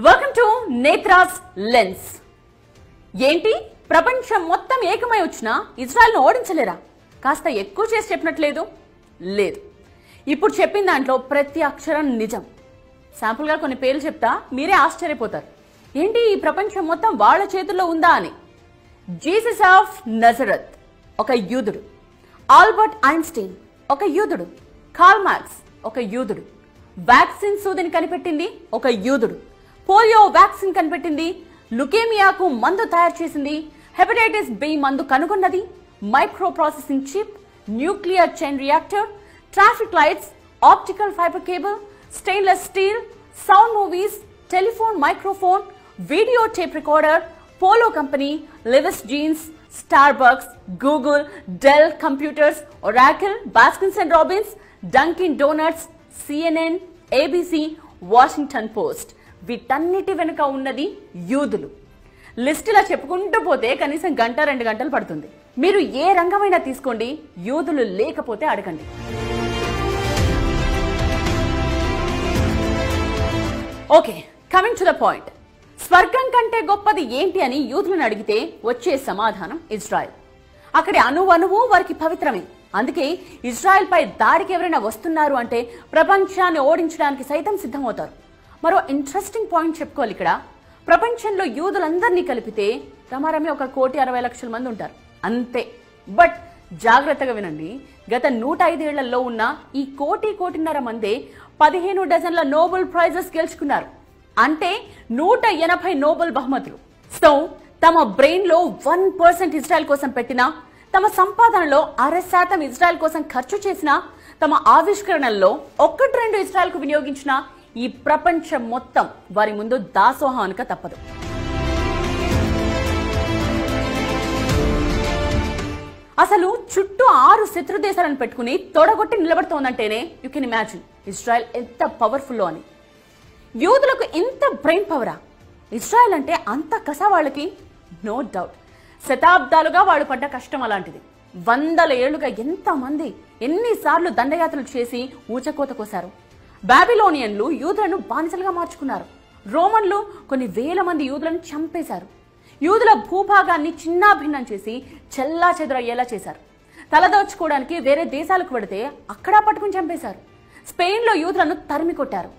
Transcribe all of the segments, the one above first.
Welcome to నేత్రాస్ lens. ఏంటి ప్రపంచం మొత్తం ఏకమై వచ్చినా ఇజ్రాయెల్ను ఓడించలేరా? కాస్త ఎక్కువ చేసి చెప్పినట్లేదు. లేదు, ఇప్పుడు చెప్పిన దాంట్లో ప్రతి అక్షరం నిజం. శాంపుల్గా కొన్ని పేర్లు చెప్తా, మీరే ఆశ్చర్యపోతారు. ఏంటి ఈ ప్రపంచం మొత్తం వాళ్ళ చేతుల్లో ఉందా అని. జీసస్ ఆఫ్ నజరత్ ఒక యూదుడు, ఆల్బర్ట్ ఐన్స్టీన్ ఒక యూదుడు, కార్ల్ మార్క్స్ ఒక యూదుడు, వ్యాక్సిన్ సూదిని కనిపెట్టింది ఒక యూదుడు, పోలియో వ్యాక్సిన్ కనిపెట్టింది, లుకేమియాకు మందు తయారు చేసింది, హెపటైటిస్ బి మందు కనుగొన్నది, micro processing chip, nuclear chain reactor, traffic lights, optical fibre cable, stainless steel, sound movies, telephone microphone, video tape recorder, Polo company, Levi's jeans, Starbucks, Google, Dell computers, Oracle, Baskins and Robbins, Dunkin Donuts, CNN, ABC, Washington Post. వీటన్నిటి వెనుక ఉన్నది యూదులు. లిస్టులా చెప్పుకుంటూ పోతే కనీసం గంట 2 గంటలు పడుతుంది. మీరు ఏ రంగమైనా తీసుకోండి, యూదులు లేకపోతే అడగండి. Okay, coming to the point. స్వర్గం కంటే గొప్పది ఏంటి అని యూదులను అడిగితే వచ్చే సమాధానం ఇజ్రాయెల్. అక్కడి అణువణువు వారికి పవిత్రమే. అందుకే ఇజ్రాయెల్ పై దాడికి ఎవరైనా వస్తున్నారు అంటే ప్రపంచాన్ని ఓడించడానికి సైతం సిద్ధమవుతారు. మరో ఇంట్రెస్టింగ్ పాయింట్ చెప్పుకోవాలి ఇక్కడ. ప్రపంచంలో యూదులందరినీ కలిపితే రమారమి 1,60,00,000 మంది ఉంటారు అంతే. బట్ జాగ్రత్తగా వినండి, గత 105 ఏళ్లలో ఉన్న ఈ 1,00,00,000 మందే 15 డజన్ల నోబెల్ ప్రైజెస్ గెలుచుకున్నారు. అంటే 180 నోబెల్ బహుమతులు. సో తమ బ్రెయిన్ లో 1% ఇజ్రాయెల్ కోసం పెట్టినా, తమ సంపాదనలో 0.5% ఇజ్రాయెల్ కోసం ఖర్చు చేసినా, తమ ఆవిష్కరణల్లో 1-2 ఇజ్రాయెల్ కు వినియోగించిన ఈ ప్రపంచం మొత్తం వారి ముందు దాసోహం అనక తప్పదు. అసలు చుట్టూ 6 శత్రు దేశాలను పెట్టుకుని తొడగొట్టి నిలబడుతోందంటేనే యూ కెన్ ఇమాజిన్ ఇజ్రాయెల్ ఎంత పవర్ఫుల్ అని. యూదులకు ఇంత బ్రెయిన్ పవరా? ఇజ్రాయెల్ అంటే అంత కస వాళ్ళకి? No doubt. శతాబ్దాలుగా వాళ్ళు పడ్డ కష్టం అలాంటిది. 100 ఏళ్లుగా ఎంతమంది ఎన్నిసార్లు దండయాత్రలు చేసి ఊచకోత కోశారు. బాబిలోనియన్లు యూదులను బానిసలుగా మార్చుకున్నారు. రోమన్లు కొన్ని వేల మంది యూదులను చంపేశారు. యూదుల భూభాగాన్ని చిన్నాభిన్నం చేసి చెల్లా చెదురయ్యేలా చేశారు. తలదోచుకోవడానికి వేరే దేశాలకు వెడితే అక్కడా పట్టుకుని చంపేశారు. స్పెయిన్లో యూదులను తరిమి కొట్టారు.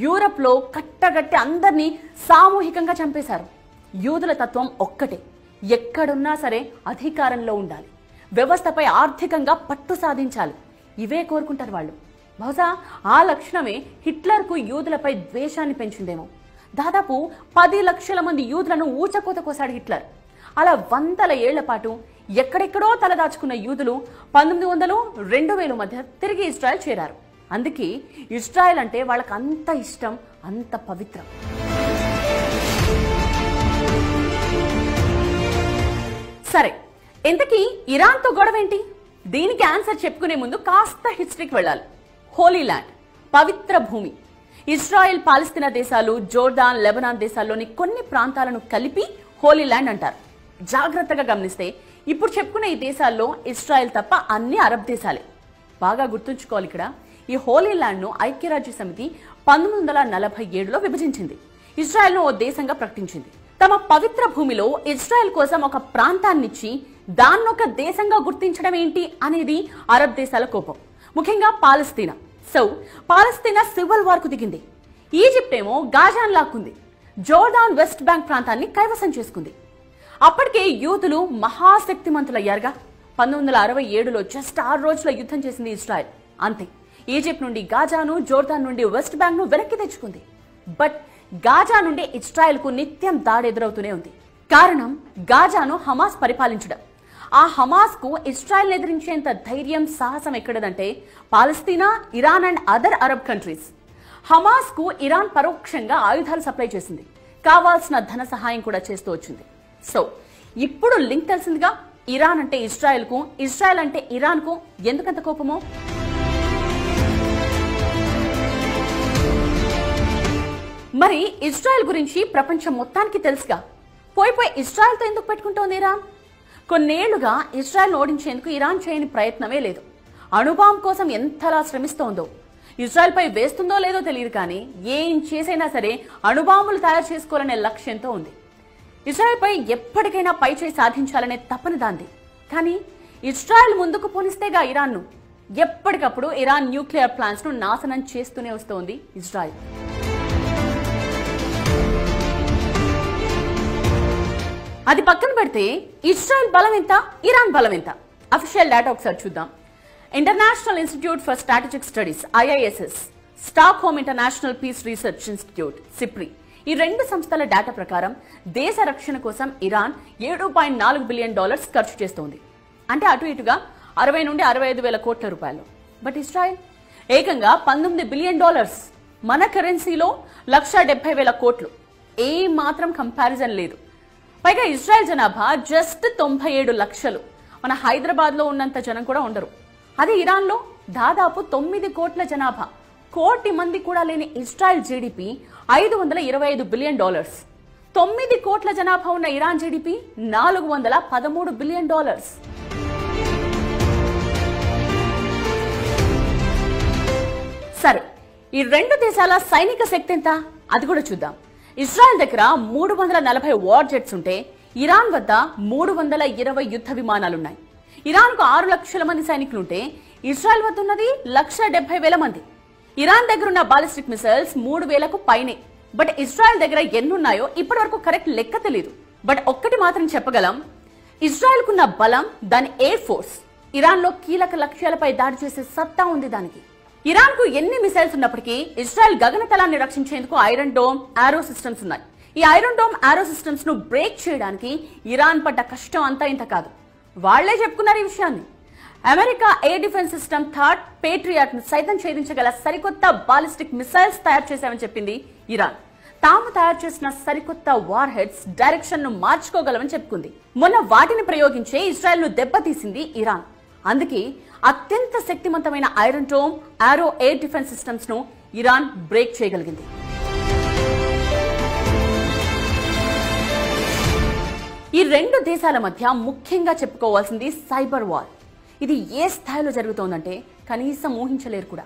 యూరప్లో కట్టగట్టి అందరినీ సామూహికంగా చంపేశారు. యూదుల తత్వం ఒక్కటే, ఎక్కడున్నా సరే అధికారంలో ఉండాలి, వ్యవస్థపై ఆర్థికంగా పట్టు సాధించాలి. ఇవే కోరుకుంటారు వాళ్ళు. బహుశా ఆ లక్షణమే హిట్లర్కు యూదులపై ద్వేషాన్ని పెంచిందేమో. దాదాపు 10 లక్షల మంది యూదులను ఊచకోత కోసాడు హిట్లర్. అలా 100 ఏళ్ల పాటు ఎక్కడెక్కడో తలదాచుకున్న యూదులు 1900-2000 మధ్య తిరిగి ఇజ్రాయెల్ చేరారు. అందుకే ఇజ్రాయెల్ అంటే వాళ్ళకి అంత ఇష్టం, అంత పవిత్రం. సరే, ఇంతకీ ఇరాన్తో గొడవేంటి? దీనికి ఆన్సర్ చెప్పుకునే ముందు కాస్త హిస్టరీకి వెళ్ళాలి. హోలీ ల్యాండ్, పవిత్ర భూమి. ఇజ్రాయెల్, పాలస్తీనా దేశాలు, జోర్డాన్, లెబనాన్ దేశాల్లోని కొన్ని ప్రాంతాలను కలిపి హోలీ ల్యాండ్ అంటారు. జాగ్రత్తగా గమనిస్తే ఇప్పుడు చెప్పుకునే ఈ దేశాల్లో ఇజ్రాయెల్ తప్ప అన్ని అరబ్ దేశాలే. బాగా గుర్తుంచుకోవాలి ఇక్కడ, ఈ హోలీ ల్యాండ్ ను ఐక్యరాజ్య సమితి 1947లో విభజించింది. ఇజ్రాయెల్ను ఓ దేశంగా ప్రకటించింది. తమ పవిత్ర భూమిలో ఇజ్రాయెల్ కోసం ఒక ప్రాంతాన్నిచ్చి దాన్నొక దేశంగా గుర్తించడం ఏంటి అనేది అరబ్ దేశాల కోపం, ముఖ్యంగా పాలస్తీనా. సో పాలస్తీనా సివిల్ వార్ కు దిగింది. ఈజిప్ట్ ఏమో గాజాన్ లాక్కుంది. జోర్డాన్ వెస్ట్ బ్యాంక్ ప్రాంతాన్ని కైవసం చేసుకుంది. అప్పటికే యూదులు మహాశక్తిమంతులయ్యారుగా. 1967లో జస్ట్ 6 రోజుల యుద్ధం చేసింది ఇజ్రాయెల్, అంతే. ఈజిప్ట్ నుండి గాజాను, జోర్డాన్ నుండి వెస్ట్ బ్యాంక్ ను వెనక్కి తెచ్చుకుంది. బట్ గాజా నుండి ఇజ్రాయెల్ కు నిత్యం దాడి ఎదురవుతూనే ఉంది. కారణం గాజాను హమాస్ పరిపాలించడం. ఆ హమాస్ కు ఇజ్రాయెల్ ఎదిరించేంత ధైర్యం, సాహసం ఎక్కడదంటే పాలస్తీనా, Iran and other Arab countries. Hamas కు ఇరాన్ పరోక్షంగా ఆయుధాలు సప్లై చేసింది, కావాల్సిన ధన సహాయం కూడా చేస్తూ వచ్చింది. సో ఇప్పుడు లింక్ తెలిసిందిగా, ఇరాన్ అంటే ఇజ్రాయెల్ కు, ఇజ్రాయెల్ అంటే ఇరాన్ కు ఎందుకంత కోపమో. మరి ఇజ్రాయెల్ గురించి ప్రపంచం మొత్తానికి తెలుసుగా. పోయి ఇజ్రాయెల్తో ఎందుకు పెట్టుకుంటోంది ఇరాన్? కొన్నేళ్లుగా ఇజ్రాయెల్ ఓడించేందుకు ఇరాన్ చేయని ప్రయత్నమే లేదు. అణుబాంబ్ కోసం ఎంతలా శ్రమిస్తోందో. ఇజ్రాయెల్ పై వేస్తుందో లేదో తెలియదు కానీ ఏం చేసైనా సరే అణుబాంబులు తయారు చేసుకోవాలనే లక్ష్యంతో ఉంది. ఇజ్రాయెల్ పై ఎప్పటికైనా పైచేయి సాధించాలనే తపన దాంది. కానీ ఇజ్రాయెల్ ముందుకు పోనిస్తేగా ఇరాన్ను. ఎప్పటికప్పుడు ఇరాన్ న్యూక్లియర్ ప్లాంట్స్ ను నాశనం చేస్తూనే వస్తోంది ఇజ్రాయెల్. అది పక్కన పెడితే ఇజ్రాయెల్ బలం ఎంత, ఇరాన్ బలం ఎంత? అఫీషియల్ డేటా ఒకసారి చూద్దాం. International Institute for Strategic Studies IISS, Stockholm International Peace Research Institute SIPRI, ఈ రెండు సంస్థల డేటా ప్రకారం దేశ రక్షణ కోసం ఇరాన్ $7.4 బిలియన్ ఖర్చు చేస్తోంది. అంటే అటు ఇటుగా 60 నుండి 65 వేల కోట్ల రూపాయలు. బట్ ఇజ్రాయెల్ ఏకంగా $19 బిలియన్, మన కరెన్సీలో 1,70,000 కోట్లు. ఏ మాత్రం కంపారిజన్ లేదు. పైగా ఇజ్రాయెల్ జనాభా జస్ట్ 97 లక్షలు. మన హైదరాబాద్ లో ఉన్నంత జనం కూడా ఉండరు. అదే ఇరాన్ లో దాదాపు 9 కోట్ల జనాభా. కోటి మంది కూడా లేని ఇజ్రాయెల్ జీడిపి $525 బిలియన్. 9 కోట్ల జనాభా ఉన్న ఇరాన్ జీడిపి $413 బిలియన్. సరే, ఈ రెండు దేశాల సైనిక శక్తి ఎంత అది కూడా చూద్దాం. ఇజ్రాయెల్ దగ్గర 340 వార్ జెట్స్ ఉంటే ఇరాన్ వద్ద 320 యుద్ధ విమానాలున్నాయి. ఇరాన్ కు 6 లక్షల మంది సైనికులుంటే ఇజ్రాయెల్ వద్ద ఉన్నది 1,70,000 మంది. ఇరాన్ దగ్గర ఉన్న బాలిస్టిక్ మిసైల్స్ 3,000కు పైనే. బట్ ఇజ్రాయెల్ దగ్గర ఎన్నున్నాయో ఇప్పటి వరకు కరెక్ట్ లెక్క తెలియదు. బట్ ఒక్కటి మాత్రం చెప్పగలం, ఇజ్రాయెల్ కున్న బలం దాని ఎయిర్ ఫోర్స్. ఇరాన్ లో కీలక లక్ష్యాలపై దాడి చేసే సత్తా ఉంది దానికి. ఇరాన్ కు ఎన్ని మిసైల్స్ ఉన్నప్పటికీ ఇజ్రాయెల్ గగనతలాన్ని రక్షించేందుకు ఐరన్ డోమ్ ఆరో సిస్టమ్స్ ఉన్నాయి. ఈ ఐరన్ డోమ్ ఆరో సిస్టమ్స్ ను బ్రేక్ చేయడానికి ఇరాన్ పడ్డ కష్టం అంతా ఇంత కాదు. వాళ్లే చెప్పుకున్నారు ఈ విషయాన్ని. America air defence system third Patriot ను సైతం ఛేదించగల సరికొత్త బాలిస్టిక్ మిసైల్స్ తయారు చేశామని చెప్పింది ఇరాన్. తాము తయారు చేసిన సరికొత్త వార్ హెడ్స్ డైరెక్షన్ ను మార్చుకోగలమని చెప్పుకుంది. మొన్న వాటిని ప్రయోగించే ఇజ్రాయెల్ ను దెబ్బతీసింది ఇరాన్. అందుకే అత్యంత శక్తివంతమైన ఐరన్ డోమ్ ఆరో ఎయిర్ డిఫెన్స్ సిస్టమ్స్ ను ఇరాన్ బ్రేక్ చేయగలిగింది. ఈ రెండు దేశాల మధ్య ముఖ్యంగా చెప్పుకోవాల్సింది సైబర్ వార్. ఇది ఏ స్థాయిలో జరుగుతోందంటే కనీసం ఊహించలేరు కూడా.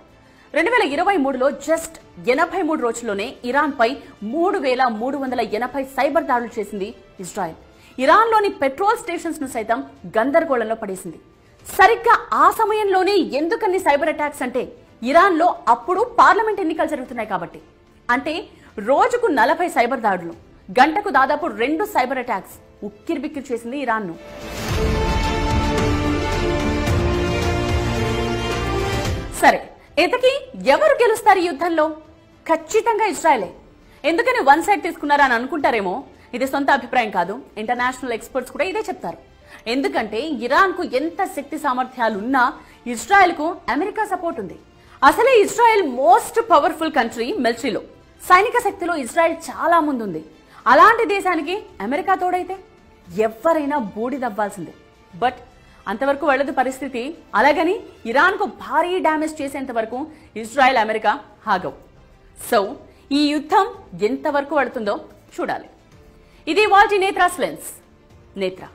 2023లో జస్ట్ 83 రోజుల్లోనే ఇరాన్ పై 3,380 సైబర్ దాడులు చేసింది ఇజ్రాయెల్. ఇరాన్ లోని పెట్రోల్ స్టేషన్స్ ను సైతం గందరగోళంలో పడేసింది. సరిగ్గా ఆ సమయంలోనే ఎందుకన్ని సైబర్ అటాక్స్ అంటే ఇరాన్ లో అప్పుడు పార్లమెంట్ ఎన్నికలు జరుగుతున్నాయి కాబట్టి. అంటే రోజుకు 40 సైబర్ దాడులు, గంటకు దాదాపు 2 సైబర్ అటాక్స్ ఉక్కిరిబిక్కిరి చేసింది ఇరాన్ ను. సరే, ఇంతకీ ఎవరు గెలుస్తారు ఈ యుద్ధంలో? ఖచ్చితంగా ఇజ్రాయెలే. ఎందుకని వన్ సైడ్ తీసుకున్నారా అని అనుకుంటారేమో. ఇది సొంత అభిప్రాయం కాదు, ఇంటర్నేషనల్ ఎక్స్పర్ట్స్ కూడా ఇదే చెప్తారు. ఎందుకంటే ఇరాన్ కు ఎంత శక్తి సామర్థ్యాలున్నా ఇజ్రాయెల్ కు అమెరికా సపోర్ట్ ఉంది. అసలే ఇజ్రాయెల్ మోస్ట్ పవర్ఫుల్ కంట్రీ మిలిటరీలో. సైనిక శక్తిలో ఇజ్రాయెల్ చాలా ముందుంది. అలాంటి దేశానికి అమెరికా తోడైతే ఎవరైనా బూడిదవ్వాల్సిందే. బట్ అంతవరకు వెళ్ళదు పరిస్థితి. అలాగని ఇరాన్ కు భారీ డ్యామేజ్ చేసేంత వరకు ఇజ్రాయెల్ అమెరికా ఆగవు. సో ఈ యుద్ధం ఎంతవరకు పడుతుందో చూడాలి. ఇది వాటి నేత్రాస్ లెన్స్. నేత్ర.